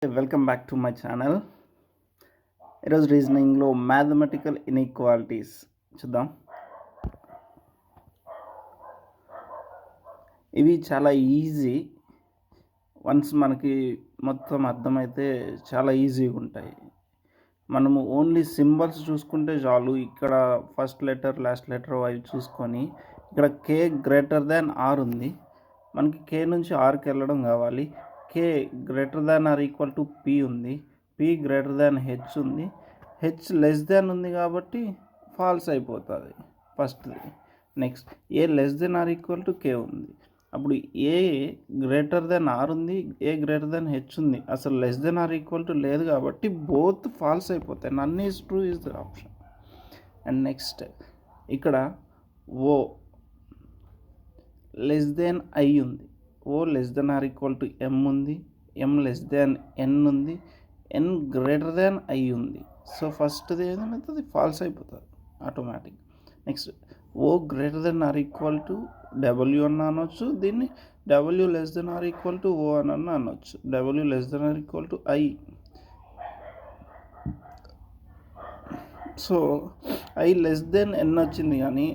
Welcome back to my channel. ఈరోజు రీజనింగ్లో mathematical inequalities చూద్దాం. ఇవి చాలా ఈజీ. వన్స్ మనకి మొత్తం అర్థమైతే చాలా ఈజీగా ఉంటాయి. మనము ఓన్లీ సింబల్స్ చూసుకుంటే చాలు. ఇక్కడ ఫస్ట్ లెటర్ లాస్ట్ లెటర్ అవి చూసుకొని ఇక్కడ కే గ్రేటర్ దాన్ ఆర్ ఉంది. మనకి కే నుంచి ఆర్కి వెళ్ళడం కావాలి. K greater than or equal to P ఉంది. పి గ్రేటర్ దాన్ హెచ్ ఉంది. హెచ్ లెస్ దాన్ ఉంది కాబట్టి ఫాల్స్ అయిపోతుంది ఫస్ట్ది. Next A less than or equal to K ఉంది. అప్పుడు ఏ గ్రేటర్ దెన్ ఆర్ ఉంది, ఏ గ్రేటర్ దెన్ హెచ్ ఉంది. అసలు less than or equal to లేదు కాబట్టి బోత్ ఫాల్స్ అయిపోతాయి. None is true is the option. And next ఇక్కడ ఓ లెస్ దెన్ ఐ ఉంది. O less than or equal to M ఉంది. M less than N ఉంది. N greater than I ఉంది. So ఫస్ట్ది ఏదైతుంది ఫాల్స్ అయిపోతుంది automatic. Next O greater than or equal to W అని అనొచ్చు. దీన్ని W less than or equal to ఓ అని అనొచ్చు. W less than or equal to I. So I less than N వచ్చింది కానీ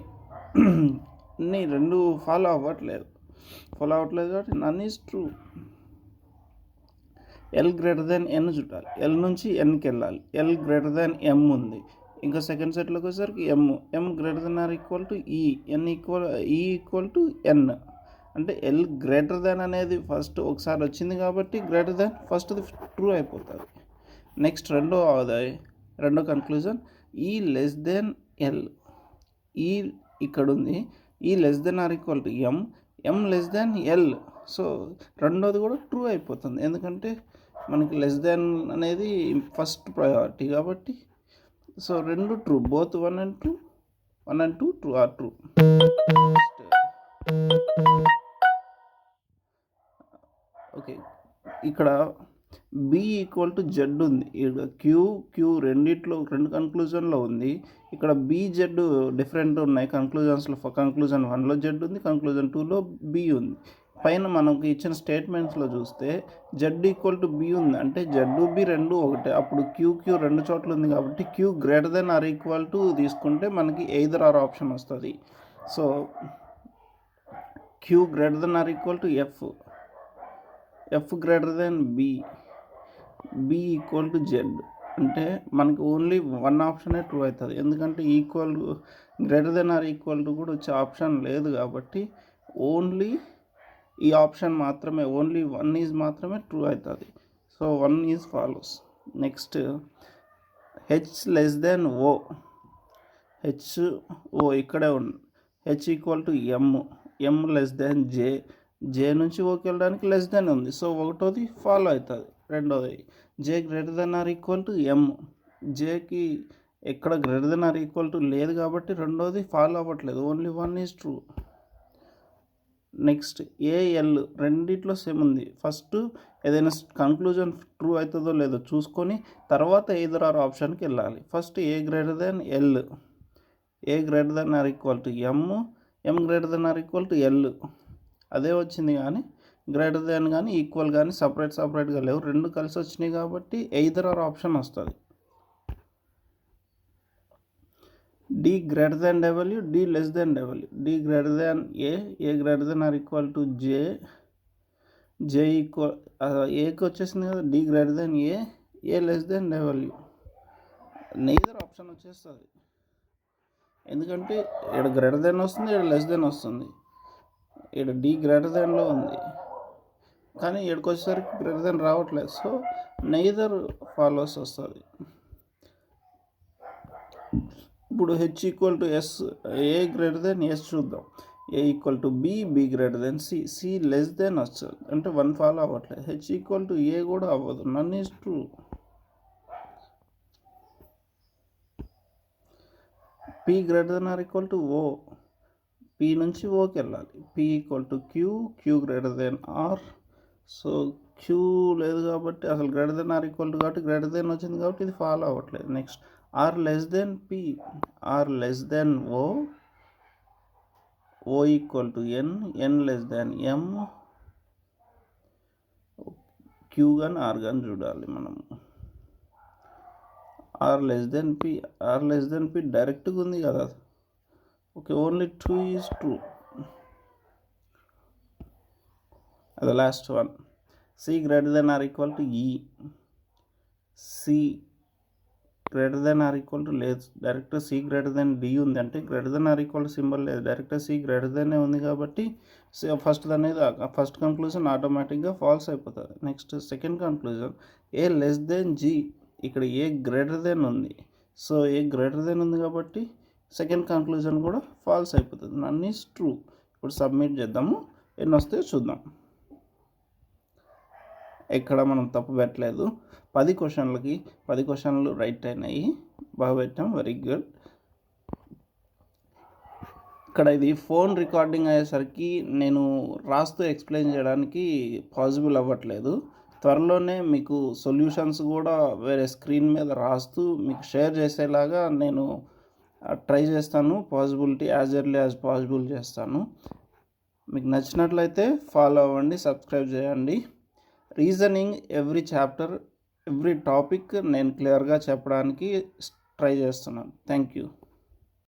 రెండు ఫాలో అవ్వట్లేదు కాబట్టి none is true. L greater than N చుట్టాలి. ఎల్ నుంచి ఎన్కి వెళ్ళాలి. ఎల్ గ్రేటర్ దెన్ ఎం ఉంది. ఇంకా సెకండ్ సెట్లోకి వచ్చేసరికి M greater than or equal to E. Equal to N. అంటే ఎల్ గ్రేటర్ దెన్ అనేది ఫస్ట్ ఒకసారి వచ్చింది కాబట్టి గ్రేటర్ దెన్ ఫస్ట్ది ట్రూ అయిపోతుంది. నెక్స్ట్ రెండో conclusion E less than L. E ఇక్కడ ఉంది. E less than or equal to M less than L. So రెండోది కూడా ట్రూ అయిపోతుంది. ఎందుకంటే మనకి లెస్ దెన్ అనేది ఫస్ట్ ప్రయారిటీ కాబట్టి. సో రెండు true. Both 1 and 2 true are true. Okay, ఇక్కడ బి ఈక్వల్ టు జెడ్ ఉంది. ఇక్కడ క్యూ రెండు కన్క్లూజన్లో ఉంది. ఇక్కడ బి జెడ్ డిఫరెంట్ ఉన్నాయి కన్క్లూజన్స్లో. కన్క్లూజన్ 1లో జెడ్ ఉంది, కన్క్లూజన్ 2లో బి ఉంది. పైన మనకు ఇచ్చిన స్టేట్మెంట్స్లో చూస్తే జెడ్ ఈక్వల్ టు బి ఉంది. అంటే జెడ్ బి రెండు ఒకటే. అప్పుడు క్యూ రెండు చోట్ల ఉంది కాబట్టి Q greater than or equal to తీసుకుంటే మనకి ఎయిదర్ ఆర్ ఆప్షన్ వస్తుంది. So Q greater than or equal to F greater than B equal to Z. అంటే మనకి ఓన్లీ వన్ ఆప్షనే ట్రూ అవుతుంది. ఎందుకంటే greater than or equal to కూడా వచ్చే ఆప్షన్ లేదు కాబట్టి ఓన్లీ ఈ ఆప్షన్ మాత్రమే, ఓన్లీ వన్ ఈజ్ మాత్రమే ట్రూ అవుతుంది. So 1 is follows. Next H less than O. ఇక్కడే ఉంది. H equal to M less than J నుంచి ఓకి వెళ్ళడానికి లెస్ దెన్ ఉంది. సో ఒకటోది ఫాలో అవుతుంది. రెండోది J greater than or equal to జేకి ఎక్కడ greater than or equal to లేదు కాబట్టి రెండోది ఫాలో అవ్వట్లేదు. Only 1 is true. Next A L రెండిట్లో సేమ్ ఉంది. ఫస్ట్ ఏదైనా కన్క్లూజన్ ట్రూ అవుతుందో లేదో చూసుకొని తర్వాత ఎయిదర్ ఆర్ ఆప్షన్కి వెళ్ళాలి. First A greater than L. A greater than or equal to M greater than or equal to L. అదే వచ్చింది కానీ గ్రేటర్ దెన్ కానీ ఈక్వల్ కానీ సపరేట్గా లేవు. రెండు కలిసి వచ్చినాయి కాబట్టి ఎయిదర్ ఆర్ ఆప్షన్ వస్తుంది. D greater than W, D less than W. D greater than A greater than or equal to J equal to వచ్చేసింది కదా. D greater than A less than W. Neither option వచ్చేస్తుంది. ఎందుకంటే ఇక్కడ greater than వస్తుంది, ఇక్కడ less than వస్తుంది. ఇక్కడ D greater దెన్లో ఉంది కానీ ఇక్కడికి వచ్చేసరికి గ్రేటర్ దెన్ రావట్లేదు. సో నెయిదర్ ఫాలోస్ వస్తుంది. ఇప్పుడు H equal to S. A greater than S చూద్దాం. A equal to B greater than C less than వస్తుంది. అంటే 1 ఫాలో అవ్వట్లేదు. హెచ్ ఈక్వల్ టు ఏ కూడా అవ్వదు. None is true. P greater than or equal to O. P నుంచి ఓకి వెళ్ళాలి. P equal to Q greater than R. So Q లేదు కాబట్టి అసలు greater than or equal to కాబట్టి గ్రేటర్ దెన్ వచ్చింది కాబట్టి ఇది ఫాలో అవ్వట్లేదు. Next R less than P. R less than O equal to N less than M. Q కానీ R కానీ చూడాలి మనము. ఆర్ లెస్ దెన్ పి డైరెక్ట్గా ఉంది కదా. Okay, only 2 is true. అది last one. C greater than or equal to E. C greater than or equal to లేదు, direct C greater than D ఉంది. అంటే greater than or equal to symbol లేదు, direct C greater than ఉంది కాబట్టి first అనేది first conclusion ఆటోమేటిక్గా false అయిపోతుంది. Next second conclusion A less than G. ఇక్కడ ఏ గ్రేటర్ దెన్ ఉంది, సో ఏ గ్రేటర్ దెన్ ఉంది కాబట్టి సెకండ్ కంక్లూజన్ కూడా ఫాల్స్ అయిపోతుంది. నన్ ఈజ్ ట్రూ. ఇప్పుడు సబ్మిట్ చేద్దాము, ఎన్ని వస్తాయో చూద్దాం. ఎక్కడ మనం తప్పు పెట్టలేదు. 10 క్వశ్చన్లకి 10 క్వశ్చన్లు రైట్ అయినాయి, బాగా పెట్టాం, వెరీ గుడ్. ఇక్కడ ఇది ఫోన్ రికార్డింగ్ అయ్యేసరికి నేను రాస్తూ ఎక్స్ప్లెయిన్ చేయడానికి పాసిబుల్ అవ్వట్లేదు. త్వరలోనే మీకు సొల్యూషన్స్ కూడా వేరే స్క్రీన్ మీద రాస్తూ మీకు షేర్ చేసేలాగా నేను ట్రై చేస్తాను. Possibility as early as possible చేస్తాను. మీకు నచ్చినట్లయితే ఫాలో అవ్వండి, సబ్స్క్రైబ్ చేయండి. Reasoning every chapter, every topic నేను క్లియర్గా చెప్పడానికి ట్రై చేస్తున్నాను. Thank you.